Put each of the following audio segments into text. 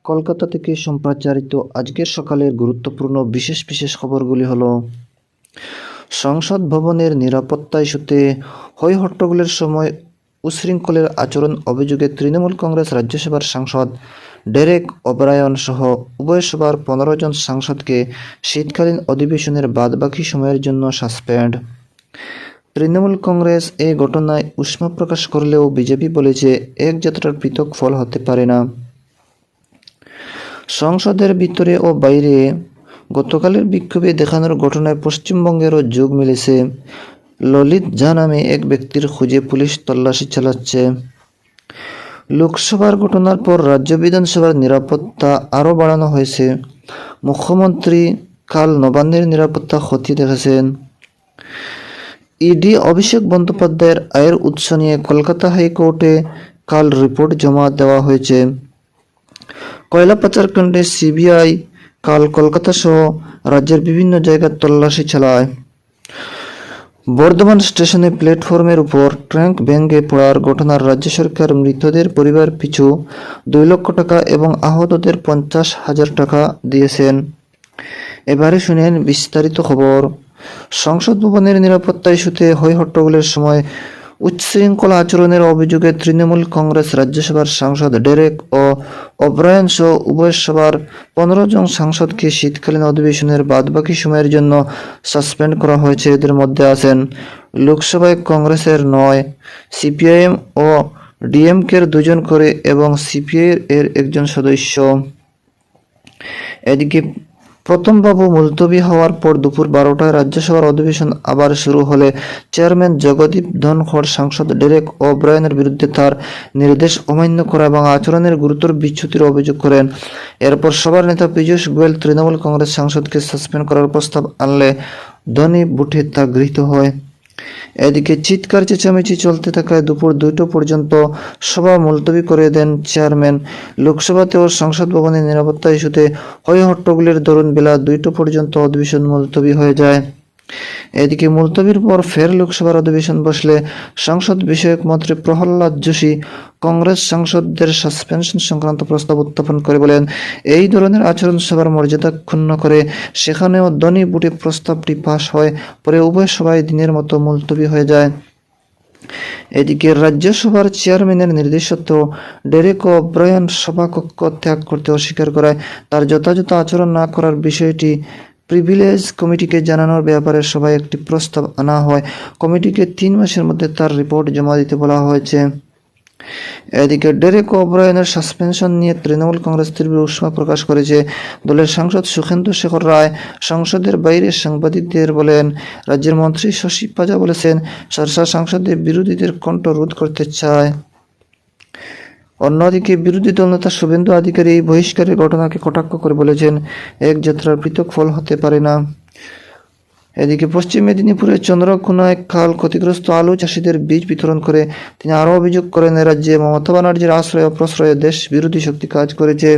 কলকাতা থেকে সম্প্রচারিত আজকের সকালের গুরুত্বপূর্ণ বিশেষ বিশেষ খবরগুলি হলো: সংসদ ভবনের নিরাপত্তা ইস্যুতে হই-হট্টগোলের সময় উচ্ছৃঙ্খলের আচরণ অভিযোগে তৃণমূল কংগ্রেস রাজ্যসভার সাংসদ ডেরেক ওব্রায়ন সহ উভয় সভার 15 জন সাংসদকে শীতকালীন অধিবেশনের বাদবাকি সময়ের জন্য সাসপেন্ড। তৃণমূল কংগ্রেস এই ঘটনায় উষ্মা প্রকাশ করলেও বিজেপি বলেছে এক যাত্রার পৃথক ফল হতে পারে না। সংসদের ভিতরে ও বাইরে গতকালের বিক্ষোভে দেখানোর ঘটনায় পশ্চিমবঙ্গেরও যোগ মিলেছে। ললিত ঝা নামে এক ব্যক্তির খুঁজে পুলিশ তল্লাশি চালাচ্ছে। লোকসভার ঘটনার পর রাজ্য বিধানসভার নিরাপত্তা আরও বাড়ানো হয়েছে। মুখ্যমন্ত্রী কাল নবান্নের নিরাপত্তা খতিয়ে দেখেছেন। ইডি অভিষেক বন্দ্যোপাধ্যায়ের আয়ের উৎস নিয়ে কলকাতা হাইকোর্টে কাল রিপোর্ট জমা দেওয়া হয়েছে। কয়লা পাচার কাণ্ডে সিবিআই কাল কলকাতা সহ রাজ্যের বিভিন্ন জায়গায় তল্লাশি চালায়। বর্ধমান স্টেশনে প্ল্যাটফর্মের উপর ট্যাঙ্ক ভেঙে পড়ার ঘটনার রাজ্য সরকার মৃতদের পরিবার পিছু 2 লক্ষ টাকা এবং আহতদের 50,000 টাকা দিয়েছেন। এবারে শুনেন বিস্তারিত খবর। সংসদ ভবনের নিরাপত্তা ইস্যুতে হই-হট্টগোলের সময় উচ্ছৃঙ্খল আচরণের অভিযোগে তৃণমূল কংগ্রেস রাজ্যসভার সাংসদ ডেরেক ওব্রায়ন সহ উভয় সভার 15 জন সাংসদকে শীতকালীন অধিবেশনের বাদবাকি সময়ের জন্য সাসপেন্ড করা হয়েছে। এদের মধ্যে আছেন লোকসভায় কংগ্রেসের 9, সিপিআইএম ও ডিএমকের 2 জন করে এবং সিপিআই এর 1 জন সদস্য। এদিকে প্রথম বাবু মুলতবি হওয়ার পর দুপুর 12টায় রাজ্যসভার অধিবেশন আবার শুরু হলে চেয়ারম্যান জগদীপ ধনখড় সাংসদ ডেরেক ওব্রায়নের বিরুদ্ধে তার নির্দেশ অমান্য করা এবং আচরণের গুরুতর বিচ্যুতির অভিযোগ করেন। এরপর সবার নেতা পীযূষ গোয়েল তৃণমূল কংগ্রেস সাংসদকে সাসপেন্ড করার প্রস্তাব আনলে ধ্বনি ভোটে তা গৃহীত হয়। এদিকে চিৎকার চেঁচামেচি চলতে থাকায় দুপুর 2টা পর্যন্ত সভা মুলতবি করে দেন চেয়ারম্যান। লোকসভাতে ও সংসদ ভবনের নিরাপত্তা ইস্যুতে হই-হট্টগোলের দরুন বেলা 2টা পর্যন্ত অধিবেশন মুলতবি হয়ে যায়। এদিকে মুলতবির পর ফের লোকসভার অধিবেশন বসলে সংসদ বিষয়ক মন্ত্রী প্রহ্লাদ যোশী কংগ্রেস সাংসদদের সাসপেনশন সংক্রান্ত প্রস্তাব উত্থাপন করে বলেন, এই ধরনের আচরণ সভার মর্যাদা ক্ষুণ্ণ করে। সেখানেও ধ্বনি ভোটে প্রস্তাবটি পাশ হয়। পরে উভয় সভায় দিনের মতো মুলতবি হয়ে যায়। এদিকে রাজ্যসভার চেয়ারম্যানের নির্দেশ সত্ত্বেও ডেরেক ওব্রায়ন সভাকক্ষ ত্যাগ করতে অস্বীকার করায় তার যথাযথ আচরণ না করার বিষয়টি প্রিভিলেজ কমিটিকে জানানোর ব্যাপারে সভায় একটি প্রস্তাব আনা হয়। কমিটিকে 3 মাসের মধ্যে তার রিপোর্ট জমা দিতে বলা হয়েছে। এদিকে ডেরেক ওব্রায়নের সাসপেনশন নিয়ে তৃণমূল কংগ্রেস তীব্র উষ্মা প্রকাশ করেছে। দলের সাংসদ সুখেন্দু শেখর রায় সংসদের বাইরে সাংবাদিকদের বলেন, রাজ্যের মন্ত্রী শশী পাজা বলেছেন, সরকার সংসদে বিরোধীদের কণ্ঠ রোধ করতে চায়। অন্যদিকে বিরোধী দলনেতা শুভেন্দু অধিকারী এই বহিষ্কারের ঘটনাকে কটাক্ষ করে বলেছেন, এক যাত্রার পৃথক ফল হতে পারে না। এদিকে পশ্চিম মেদিনীপুরের চন্দ্রকোনায় কাল ক্ষতিগ্রস্ত আলু চাষিদের বীজ বিতরণ করে তিনি আরও অভিযোগ করেন, রাজ্যে মমতা ব্যানার্জির আশ্রয় ও প্রশ্রয়ে দেশ বিরোধী শক্তি কাজ করেছে।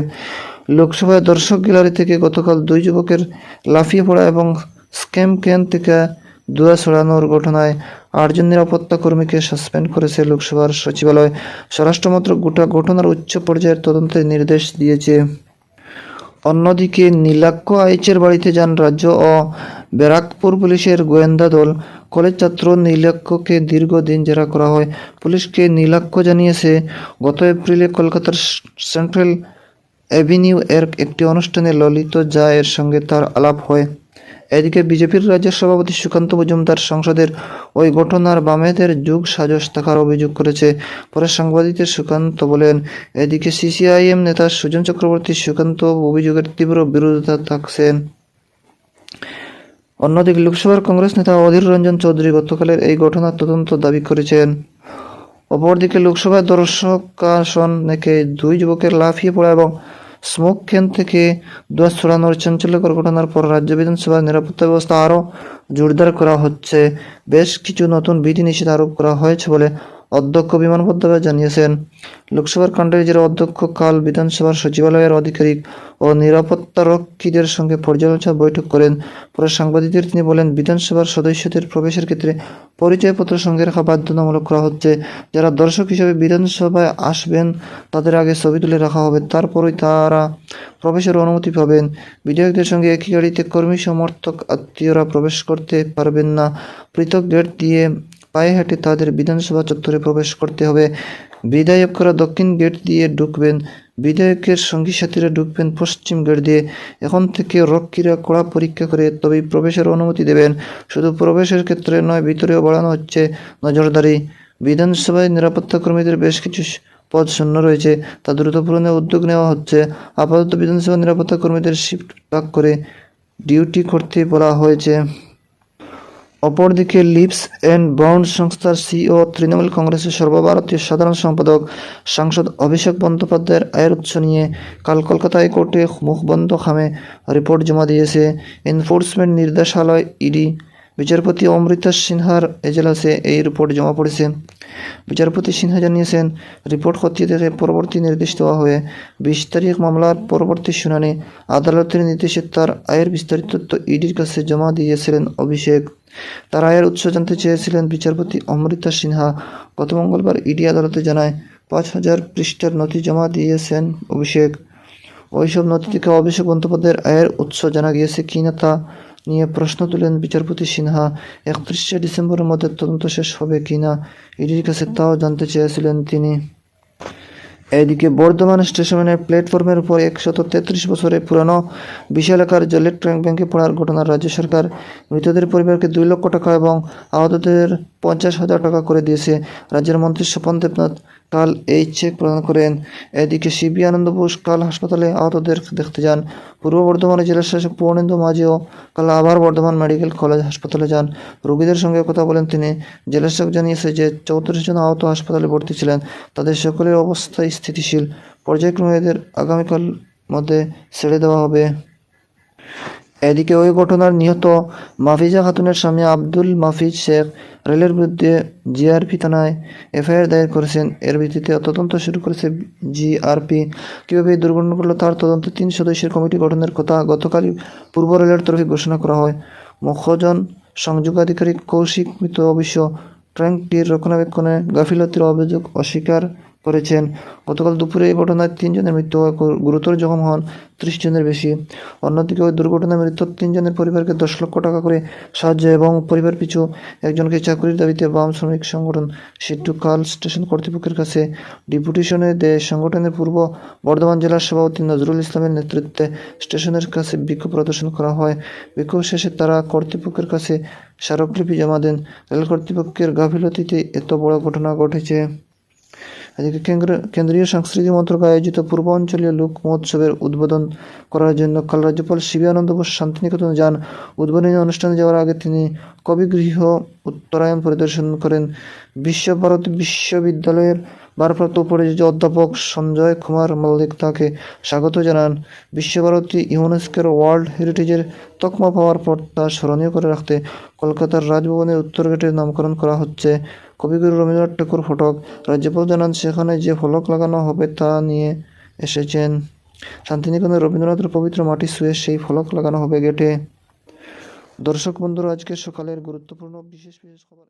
লোকসভায় দর্শক গ্যালারি থেকে গতকাল 2 যুবকের লাফিয়ে পড়া এবং স্ক্যাম ক্যান থেকে ধোঁয়া ছড়ানোর ঘটনায় 8 জন নিরাপত্তা কর্মীকে সাসপেন্ড করেছে লোকসভার সচিবালয়। স্বরাষ্ট্র মন্ত্রক গোটা ঘটনার উচ্চ পর্যায়ের তদন্তের নির্দেশ দিয়েছে। অন্যদিকে নীলাক্ষ আইচের বাড়িতে যান রাজ্য ও ব্যারাকপুর পুলিশের গোয়েন্দা দল। কলেজ ছাত্র নীলাক্ষকে দীর্ঘদিন জেরা করা হয়। পুলিশকে নীলাক্ষ জানিয়েছে, গত এপ্রিলে কলকাতার সেন্ট্রাল অ্যাভিনিউ এর একটি অনুষ্ঠানে ললিত ঝা এর সঙ্গে তার আলাপ হয়। এদিকে বিজেপির রাজ্য সভাপতি সুকান্ত মজুমদার সংসদের ওই ঘটনার বামেদের যোগ সাজস থাকার অভিযোগ করেছে। পরে সাংবাদিকদের সুকান্ত বলেন, এদিকে সিপিআইএম নেতা সুজন চক্রবর্তী সুকান্ত অভিযোগের তীব্র বিরোধিতা থাকছেন। অন্যদিকে লোকসভার কংগ্রেস নেতা অধীর রঞ্জন চৌধুরী গতকালের এই ঘটনার তদন্ত দাবি করেছেন। অপরদিকে লোকসভায় দর্শক আসন থেকে 2 যুবকের লাফিয়ে পড়া এবং স্মোক ক্যান থেকে ধোঁয়া ছড়ানোর চাঞ্চল্যকর ঘটনার পর রাজ্য বিধানসভার নিরাপত্তা ব্যবস্থা আরও জোরদার করা হচ্ছে। বেশ কিছু নতুন বিধিনিষেধ আরোপ করা হয়েছে বলে অধ্যক্ষ বিমান বন্দ্যোপাধ্যায় জানিয়েছেন। লোকসভার কাণ্ডারি জেলার অধ্যক্ষ কাল বিধানসভার সচিবালয়ের আধিকারিক ও নিরাপত্তারক্ষীদের সঙ্গে পর্যালোচনা বৈঠক করেন। পরে সাংবাদিকদের তিনি বলেন, বিধানসভার সদস্যদের প্রবেশের ক্ষেত্রে পরিচয়পত্র সঙ্গে রাখা বাধ্যতামূলক করা হচ্ছে। যারা দর্শক হিসেবে বিধানসভায় আসবেন তাদের আগে ছবি তুলে রাখা হবে, তারপরই তারা প্রবেশের অনুমতি পাবেন। বিধায়কদের সঙ্গে একই গাড়িতে কর্মী সমর্থক আত্মীয়রা প্রবেশ করতে পারবেন না। পৃথক গেট দিয়ে পায়ে হেঁটে তাদের বিধানসভা চত্বরে প্রবেশ করতে হবে। বিধায়করা দক্ষিণ গেট দিয়ে ঢুকবেন, বিধায়কের সঙ্গী সাথীরা ঢুকবেন পশ্চিম গেট দিয়ে। এখন থেকে রক্ষীরা কড়া পরীক্ষা করে তবেই প্রবেশের অনুমতি দেবেন। শুধু প্রবেশের ক্ষেত্রে নয়, ভিতরেও বাড়ানো হচ্ছে নজরদারি। বিধানসভায় নিরাপত্তা কর্মীদের বেশ কিছু পদ শূন্য রয়েছে, তা দ্রুত পূরণের উদ্যোগ নেওয়া হচ্ছে। আপাতত বিধানসভা নিরাপত্তা কর্মীদের শিফট ভাগ করে ডিউটি করতে বলা হয়েছে। অপরদিকে লিপস অ্যান্ড বাউন্ড সংস্থার সিইও, তৃণমূল কংগ্রেসের সর্বভারতীয় সাধারণ সম্পাদক সাংসদ অভিষেক বন্দ্যোপাধ্যায়ের আয়ের উৎস নিয়ে কাল কলকাতা হাইকোর্টে মুখবন্ধ খামে রিপোর্ট জমা দিয়েছে এনফোর্সমেন্ট নির্দেশালয় ইডি। বিচারপতি অমৃতা সিনহার এজলাসে এই রিপোর্ট জমা পড়েছে। বিচারপতি সিনহা জানিয়েছেন, রিপোর্ট খতিয়ে দেখে পরবর্তী নির্দেশ দেওয়া হয়ে 20 তারিখ মামলার পরবর্তী শুনানি। আদালতের নির্দেশে তার আয়ের বিস্তারিত তথ্য ইডির কাছে জমা দিয়েছিলেন অভিষেক। তার আয়ের উৎস জানতে চেয়েছিলেন বিচারপতি অমৃতা সিনহা। গত মঙ্গলবার ইডি আদালতে জানায় 5,000 পৃষ্ঠার নথি জমা দিয়েছেন অভিষেক। ওইসব নথি থেকে অভিষেক বন্দ্যোপাধ্যায়ের আয়ের উৎস জানা গিয়েছে কিনা তা নিয়ে প্রশ্ন তুলেন বিচারপতি সিনহা। 31শে ডিসেম্বরের মধ্যে তদন্ত শেষ হবে কিনা ইডির কাছে তাও জানতে চেয়েছিলেন তিনি। এদিকে বর্ধমান স্টেশনের প্ল্যাটফর্মের উপর 133 বছরের পুরানো বিশালাকার জলের ট্যাঙ্ক ভেঙে পড়ার ঘটনায় রাজ্য সরকার মৃতদের পরিবারকে 2 লক্ষ টাকা এবং আহতদের 50,000 টাকা করে দিয়েছে। রাজ্যের মন্ত্রী স্বপন দেবনাথ কাল এই চেক প্রদান করেন। এদিকে সিবি আনন্দ বোস কাল হাসপাতালে আহতদের দেখতে যান। পূর্ব বর্ধমানের জেলা শাসক পূর্ণেন্দু মাঝিও কাল আবার বর্ধমান মেডিকেল কলেজ হাসপাতালে যান। রোগীদের সঙ্গে কথা বলেন তিনি। জেলা শাসক জানিয়েছে যে 34 জন আহত হাসপাতালে ভর্তি ছিলেন, তাদের সকলের অবস্থা স্থিতিশীল। পর্যায়ক্রমে এদের আগামীকাল মধ্যে ছেড়ে দেওয়া হবে। এদিকে ওই ঘটনার নিহত মাফিজা খাতুনের স্বামী আব্দুল মাফিজ শেখ রেলের বিরুদ্ধে জিআরপি থানায় এফআইআর দায়ের করেছেন। এর ভিত্তিতে তদন্ত শুরু করেছে জিআরপি। কীভাবে এই দুর্ঘটনা ঘটল তার তদন্তে 3 সদস্যের কমিটি গঠনের কথা গতকালই পূর্ব রেলের তরফে ঘোষণা করা হয়। মুখ্যজন সংযোগাধিকারী কৌশিক মিত্র অবশ্য ট্যাঙ্কটির রক্ষণাবেক্ষণে গাফিলতির অভিযোগ অস্বীকার করেছেন। গতকাল দুপুরে এই ঘটনায় 3 জনের মৃত্যু হয়, গুরুতর জখম হন 30 জনের বেশি। অন্যদিকে ওই দুর্ঘটনায় মৃত 3 জনের পরিবারকে 10 লক্ষ টাকা করে সাহায্য এবং পরিবার পিছু একজনকে চাকরির দাবিতে বাম শ্রমিক সংগঠন সিদ্ধু কাল স্টেশন কর্তৃপক্ষের কাছে ডেপুটেশনে দেয়। সংগঠনের পূর্ব বর্ধমান জেলার সভাপতি নজরুল ইসলামের নেতৃত্বে স্টেশনের কাছে বিক্ষোভ প্রদর্শন করা হয়। বিক্ষোভ শেষে তারা কর্তৃপক্ষের কাছে স্মারকলিপি জমা দেন। রেল কর্তৃপক্ষের গাফিলতিতে এত বড় ঘটনা ঘটেছে। এদিকে কেন্দ্রীয় সংস্কৃতি মন্ত্রক আয়োজিত পূর্বাঞ্চলীয় লোক মহোৎসবের উদ্বোধন করার জন্য কাল রাজ্যপাল সিবি আনন্দ বোস শান্তিনিকেতনে যান। উদ্বোধনী অনুষ্ঠানে যাওয়ার আগে তিনি কবিগৃহ উত্তরায়ণ পরিদর্শন করেন। বিশ্বভারতী বিশ্ববিদ্যালয়ের ভারপ্রাপ্ত উপাচার্য অধ্যাপক সঞ্জয় কুমার মল্লিক তাকে স্বাগত জানান। বিশ্বভারতী ইউনেস্কোর ওয়ার্ল্ড হেরিটেজের তকমা পাওয়ার পর তা স্মরণীয় করে রাখতে কলকাতার রাজভবনের উত্তর গেটের নামকরণ করা হচ্ছে কবিগুরু রবীন্দ্রনাথ ঠাকুর ফটক। রাজ্যপাল জানান, সেখানে যে ফলক লাগানো হবে তা নিয়ে এসেছেন। শান্তিনিকেতনে রবীন্দ্রনাথের পবিত্র মাটি ছুঁয়ে সেই ফলক লাগানো হবে গেটে। দর্শক বন্ধুরা, আজকে সকালের গুরুত্বপূর্ণ বিশেষ খবর।